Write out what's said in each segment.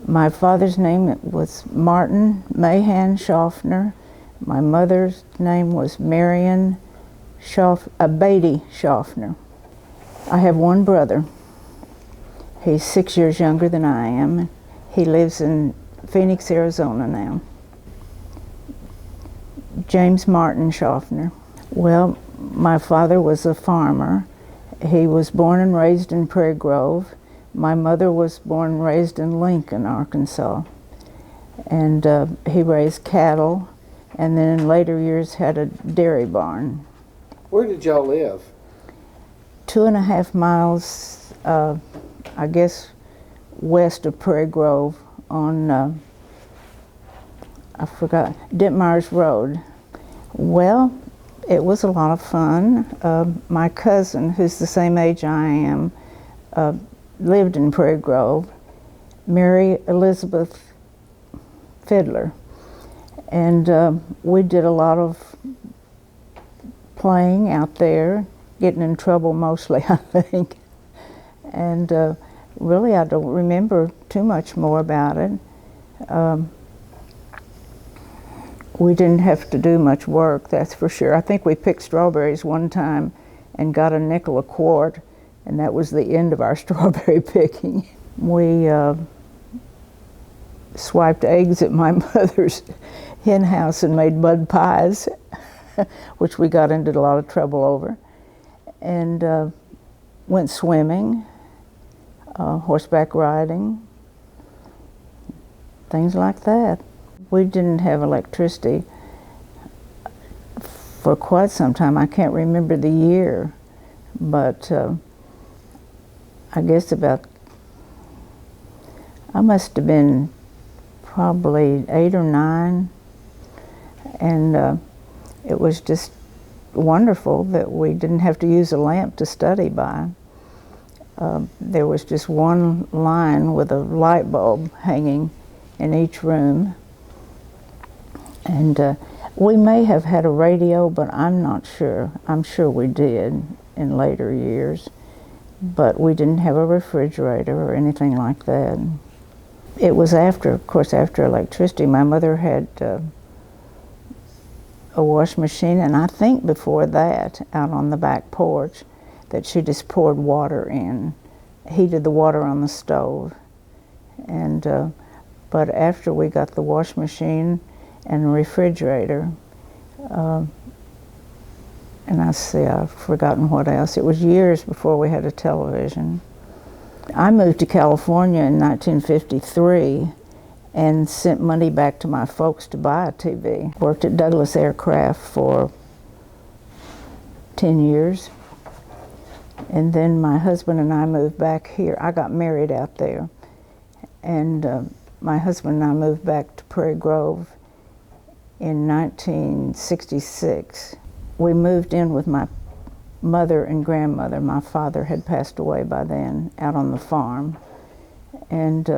My father's name was Martin Mahan Schaffner. My mother's name was Marion Beatty Schaffner. I have one brother. He's 6 years younger than I am. He lives in Phoenix, Arizona now. James Martin Schaffner. Well, my father was a farmer. He was born and raised in Prairie Grove. My mother was born and raised in Lincoln, Arkansas. And he raised cattle, and then in later years had a dairy barn. Where did y'all live? 2.5 miles, I guess, west of Prairie Grove on, I forgot, Ditmars Road. Well, it was a lot of fun. My cousin, who's the same age I am, lived in Prairie Grove, Mary Elizabeth Fiddler. And we did a lot of playing out there, getting in trouble mostly, I think. And really, I don't remember too much more about it. We didn't have to do much work, that's for sure. I think we picked strawberries one time and got a nickel a quart, and that was the end of our strawberry picking. We swiped eggs at my mother's hen house and made mud pies, which we got into a lot of trouble over, and went swimming, horseback riding, things like that. We didn't have electricity for quite some time. I can't remember the year, but I guess I must have been probably 8 or 9, and it was just wonderful that we didn't have to use a lamp to study by. There was just one line with a light bulb hanging in each room. And we may have had a radio, but I'm not sure. I'm sure we did in later years. But we didn't have a refrigerator or anything like that. It was after, of course, after electricity. My mother had a wash machine, and I think before that, out on the back porch, that she just poured water in, heated the water on the stove. And but after we got the wash machine and the refrigerator, and I've forgotten what else. It was years before we had a television. I moved to California in 1953 and sent money back to my folks to buy a TV. Worked at Douglas Aircraft for 10 years. And then my husband and I moved back here. I got married out there. And my husband and I moved back to Prairie Grove in 1966. We moved in with my mother and grandmother. My father had passed away by then, out on the farm. And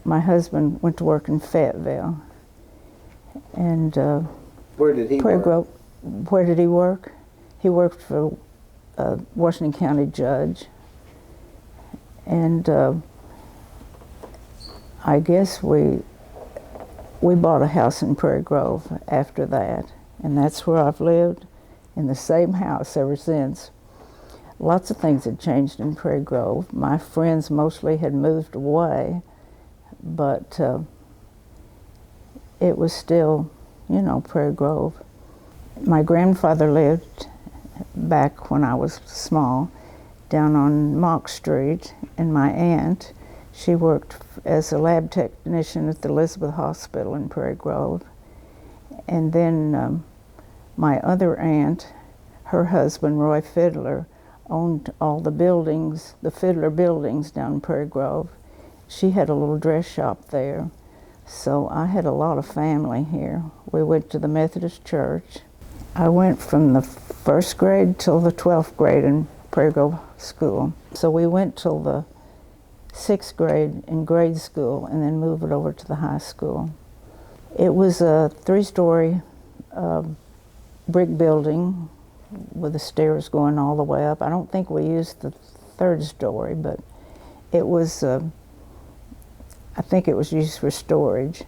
my husband went to work in Fayetteville. And where did he work? Grove. Where did he work? He worked for a Washington County judge. And I guess we bought a house in Prairie Grove after that, and that's where I've lived, in the same house ever since. Lots of things had changed in Prairie Grove. My friends mostly had moved away, but it was still, you know, Prairie Grove. My grandfather lived back when I was small, down on Mock Street, and my aunt, she worked as a lab technician at the Elizabeth Hospital in Prairie Grove. And then my other aunt, her husband, Roy Fiddler, owned all the buildings, the Fiddler buildings down in Prairie Grove. She had a little dress shop there. So I had a lot of family here. We went to the Methodist Church. I went from the 1st grade till the 12th grade in Prairie Grove School. So we went till the 6th grade in grade school and then moved it over to the high school. It was a 3-story brick building with the stairs going all the way up. I don't think we used the 3rd story, but It was, I think it was used for storage,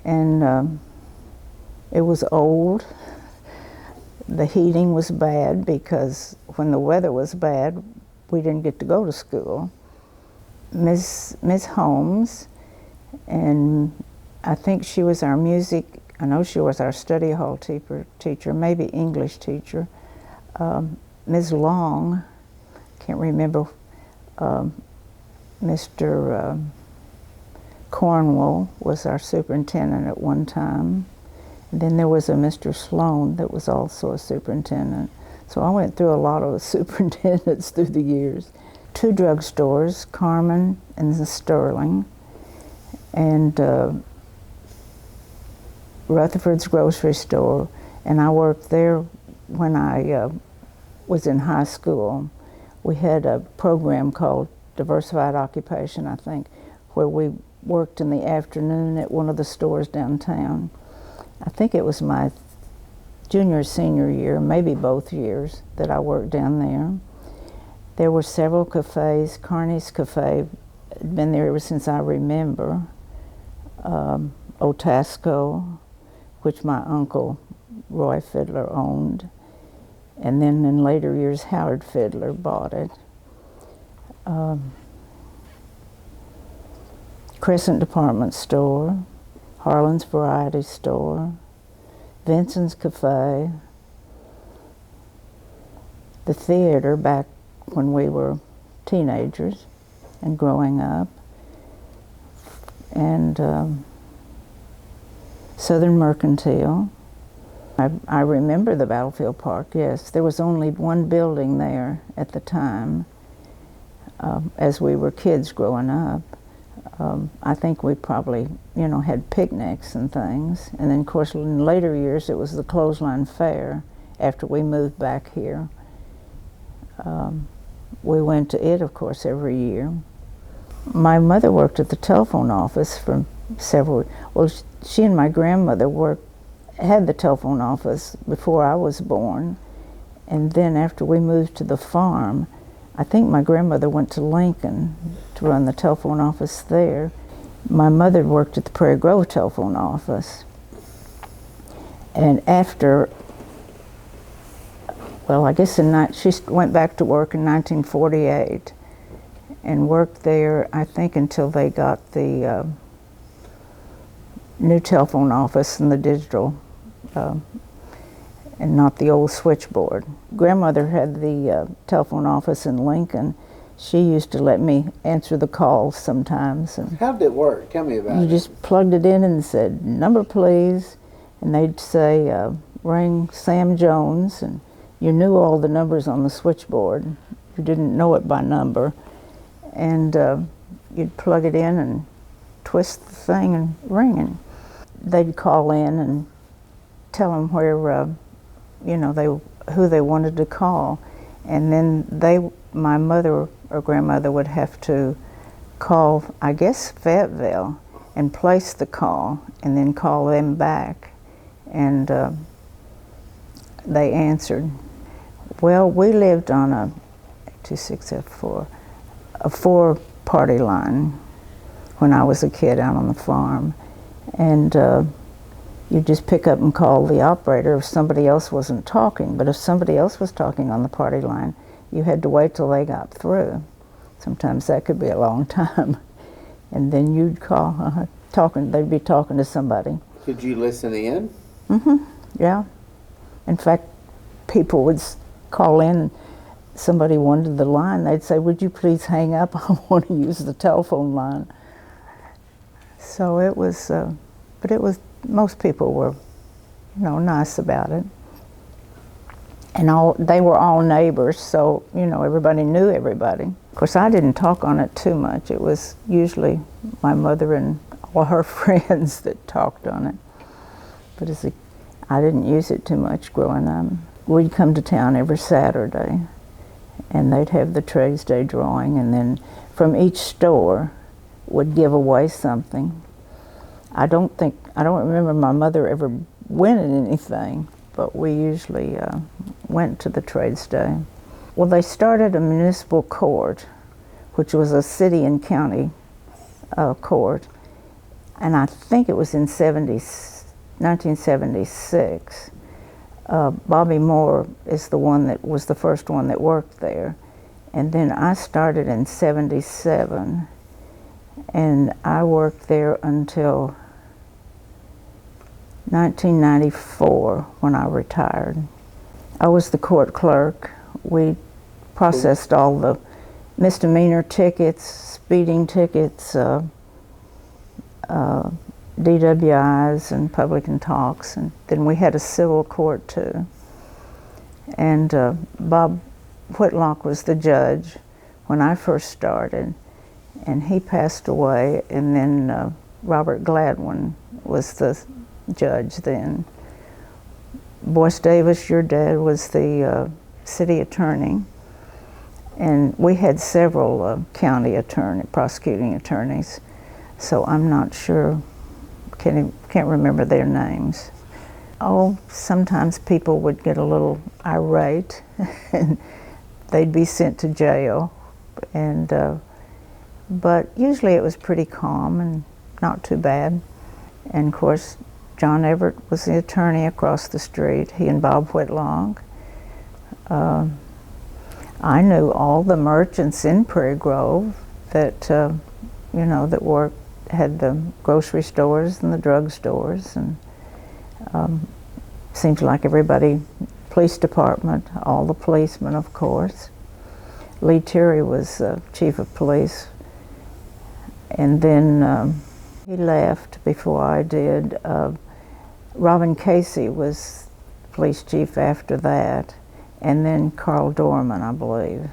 and it was old. The heating was bad because when the weather was bad, we didn't get to go to school. Miss Holmes, and I think she was our music, I know she was our study hall teacher, maybe English teacher. Ms. Long, can't remember, Mr. Cornwell was our superintendent at one time. And then there was a Mr. Sloan that was also a superintendent. So I went through a lot of the superintendents through the years. 2 drugstores, Carmen and the Sterling, and Rutherford's grocery store, and I worked there when I was in high school. We had a program called Diversified Occupation, I think, where we worked in the afternoon at one of the stores downtown. I think it was my junior or senior year, maybe both years, that I worked down there. There were several cafes. Carney's Cafe had been there ever since I remember. Otasco, which my uncle Roy Fiddler owned. And then in later years, Howard Fiddler bought it. Crescent Department Store, Harlan's Variety Store, Vincent's Cafe, the theater back when we were teenagers and growing up, and Southern Mercantile. I remember the Battlefield Park, yes. There was only one building there at the time as we were kids growing up. I think we probably, had picnics and things. And then, of course, in later years, it was the Clothesline Fair after we moved back here. We went to it, of course, every year. My mother worked at the telephone office for she and my grandmother had the telephone office before I was born. And then after we moved to the farm, I think my grandmother went to Lincoln to run the telephone office there. My mother worked at the Prairie Grove telephone office. And after, I guess she went back to work in 1948 and worked there, I think, until they got the new telephone office and the digital, and not the old switchboard. Grandmother had the telephone office in Lincoln. She used to let me answer the calls sometimes. And how did it work? Tell me about it. You just plugged it in and said, "Number, please," and they'd say, "Ring Sam Jones," and you knew all the numbers on the switchboard. You didn't know it by number. And you'd plug it in and twist the thing and ring, and they'd call in and tell them where, who they wanted to call. And then my mother or grandmother would have to call, I guess, Fayetteville, and place the call, and then call them back. And they answered. Well, we lived on a 26F4, a 4-party line when I was a kid out on the farm. And you just pick up and call the operator if somebody else wasn't talking. But if somebody else was talking on the party line, you had to wait till they got through. Sometimes that could be a long time. And then you'd call, they'd be talking to somebody. Did you listen in? Mm-hmm, yeah. In fact, people would call in, and somebody wanted the line, they'd say, "Would you please hang up? I want to use the telephone line." So it was, but it was, most people were, nice about it. And they were all neighbors, so, everybody knew everybody. Of course, I didn't talk on it too much. It was usually my mother and all her friends that talked on it. But I didn't use it too much growing up. We'd come to town every Saturday, and they'd have the Trades Day drawing, and then from each store would give away something. I don't remember my mother ever winning anything, but we usually went to the Trades Day. Well, they started a municipal court which was a city and county court. And I think it was in 1976. Bobby Moore is the one that was the first one that worked there. And then I started in 77, and I worked there until 1994 when I retired. I was the court clerk. We processed all the misdemeanor tickets, speeding tickets, DWIs and public and talks, and then we had a civil court too. And Bob Whitlock was the judge when I first started, and he passed away, and then Robert Gladwin was the judge then. Boyce Davis, your dad, was the city attorney, and we had several county prosecuting attorneys, so I'm not sure, can't remember their names. Oh, sometimes people would get a little irate and they'd be sent to jail, and but usually it was pretty calm and not too bad. And of course, John Everett was the attorney across the street, he and Bob Whitlock. I knew all the merchants in Prairie Grove that, that had the grocery stores and the drug stores, and seems like everybody, police department, all the policemen, of course. Lee Terry was chief of police, and then he left before I did. Robin Casey was police chief after that, and then Carl Dorman, I believe.